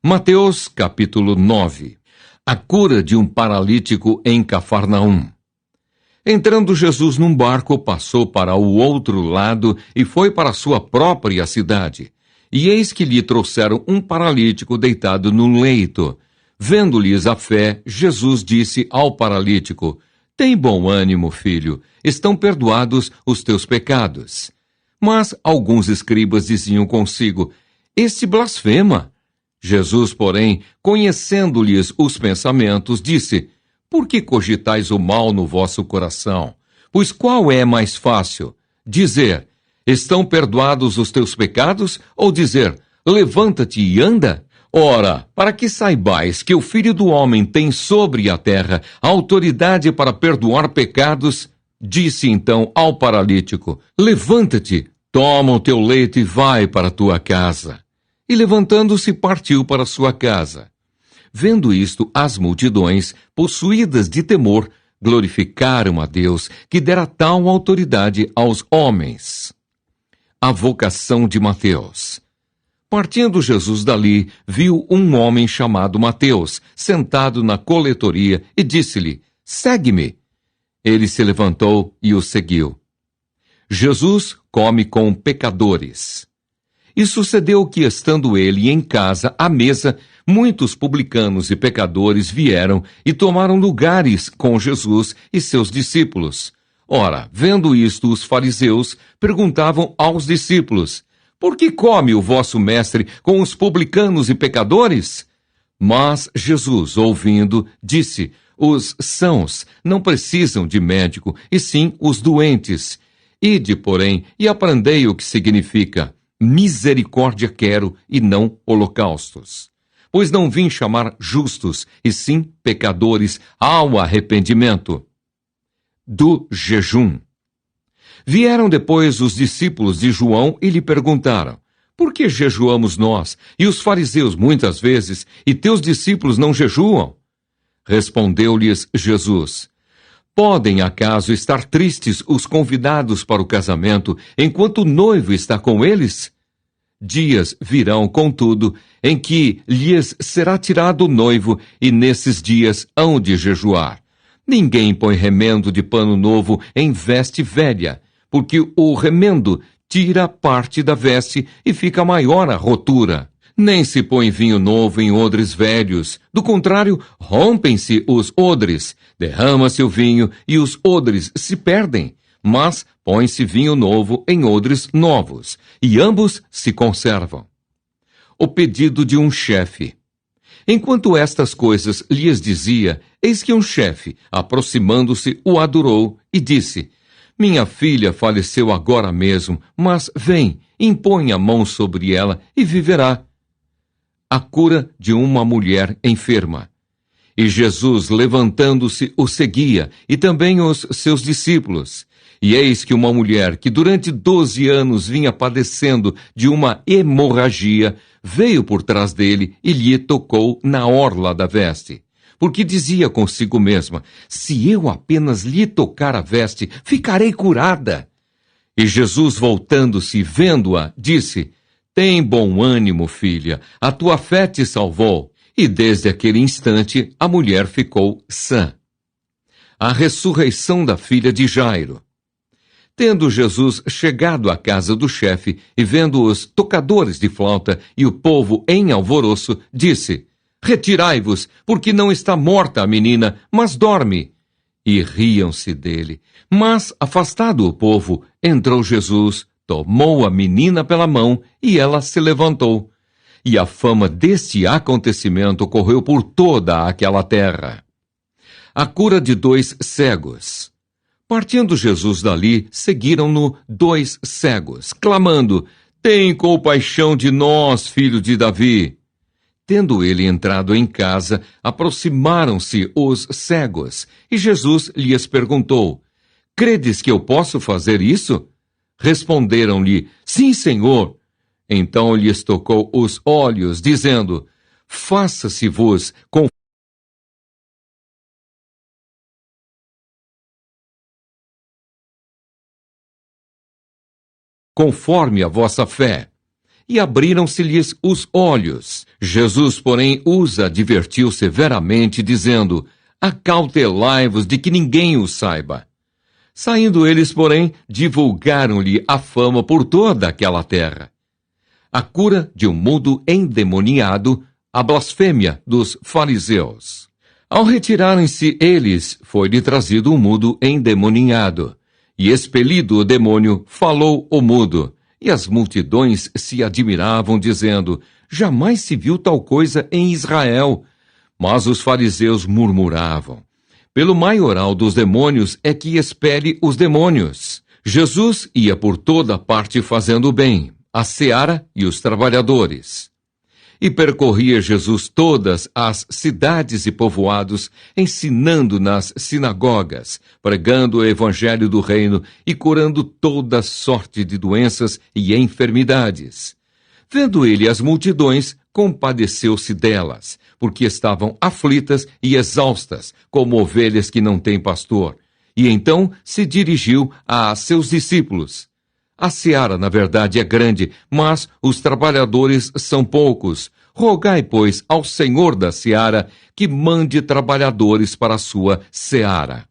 Mateus capítulo 9. A cura de um paralítico em Cafarnaum. Entrando Jesus num barco, passou para o outro lado e foi para sua própria cidade. E eis que lhe trouxeram um paralítico deitado no leito. Vendo-lhes a fé, Jesus disse ao paralítico: Tem bom ânimo, filho, estão perdoados os teus pecados. Mas alguns escribas diziam consigo: Este blasfema. Jesus, porém, conhecendo-lhes os pensamentos, disse: Por que cogitais o mal no vosso coração? Pois qual é mais fácil? Dizer: Estão perdoados os teus pecados? Ou dizer: Levanta-te e anda? Ora, para que saibais que o Filho do Homem tem sobre a terra autoridade para perdoar pecados, disse então ao paralítico: Levanta-te, toma o teu leito e vai para a tua casa. E levantando-se, partiu para sua casa. Vendo isto, as multidões, possuídas de temor, glorificaram a Deus, que dera tal autoridade aos homens. A vocação de Mateus. Partindo Jesus dali, viu um homem chamado Mateus, sentado na coletoria, e disse-lhe: Segue-me. Ele se levantou e o seguiu. Jesus come com pecadores. E sucedeu que, estando ele em casa, à mesa, muitos publicanos e pecadores vieram e tomaram lugares com Jesus e seus discípulos. Ora, vendo isto, os fariseus perguntavam aos discípulos: Por que come o vosso mestre com os publicanos e pecadores? Mas Jesus, ouvindo, disse: Os sãos não precisam de médico, e sim os doentes. Ide, porém, e aprendei o que significa: misericórdia quero e não holocaustos. Pois não vim chamar justos, e sim pecadores ao arrependimento. Do jejum. Vieram depois os discípulos de João e lhe perguntaram: Por que jejuamos nós, e os fariseus muitas vezes, e teus discípulos não jejuam? Respondeu-lhes Jesus: Podem acaso estar tristes os convidados para o casamento, enquanto o noivo está com eles? Dias virão, contudo, em que lhes será tirado o noivo, e nesses dias hão de jejuar. Ninguém põe remendo de pano novo em veste velha, porque o remendo tira parte da veste e fica maior a rotura. Nem se põe vinho novo em odres velhos. Do contrário, rompem-se os odres, derrama-se o vinho e os odres se perdem. Mas põe-se vinho novo em odres novos, e ambos se conservam. O pedido de um chefe. Enquanto estas coisas lhes dizia, eis que um chefe, aproximando-se, o adorou e disse: Minha filha faleceu agora mesmo, mas vem, impõe a mão sobre ela e viverá. A cura de uma mulher enferma. E Jesus, levantando-se, o seguia, e também os seus discípulos. E eis que uma mulher, que durante 12 anos vinha padecendo de uma hemorragia, veio por trás dele e lhe tocou na orla da veste. Porque dizia consigo mesma: Se eu apenas lhe tocar a veste, ficarei curada. E Jesus, voltando-se, vendo-a, disse: Tem bom ânimo, filha, a tua fé te salvou. E desde aquele instante a mulher ficou sã. A ressurreição da filha de Jairo. Tendo Jesus chegado à casa do chefe e vendo os tocadores de flauta e o povo em alvoroço, disse: Retirai-vos, porque não está morta a menina, mas dorme. E riam-se dele. Mas, afastado o povo, entrou Jesus, tomou a menina pela mão e ela se levantou. E a fama deste acontecimento correu por toda aquela terra. A cura de 2 cegos. Partindo Jesus dali, seguiram-no 2 cegos, clamando: Tem compaixão de nós, filho de Davi. Tendo ele entrado em casa, aproximaram-se os cegos, e Jesus lhes perguntou: Credes que eu posso fazer isso? Responderam-lhe: Sim, Senhor. Então lhes tocou os olhos, dizendo: Faça-se-vos conforme a vossa fé. e abriram-se-lhes os olhos. Jesus, porém, os advertiu severamente, dizendo: acautelai-vos de que ninguém o saiba. Saindo eles, porém, divulgaram-lhe a fama por toda aquela terra. A cura de um mudo endemoniado, a blasfêmia dos fariseus. Ao retirarem-se eles, foi-lhe trazido um mudo endemoniado. E expelido o demônio, falou o mudo. E as multidões se admiravam, dizendo: jamais se viu tal coisa em Israel. Mas os fariseus murmuravam: pelo maioral dos demônios é que expele os demônios. Jesus ia por toda parte fazendo o bem, a seara e os trabalhadores. E percorria Jesus todas as cidades e povoados, ensinando nas sinagogas, pregando o evangelho do reino e curando toda sorte de doenças e enfermidades. Vendo ele as multidões, compadeceu-se delas, porque estavam aflitas e exaustas, como ovelhas que não têm pastor. E então se dirigiu a seus discípulos: a seara, na verdade, é grande, mas os trabalhadores são poucos. Rogai, pois, ao Senhor da seara que mande trabalhadores para a sua seara.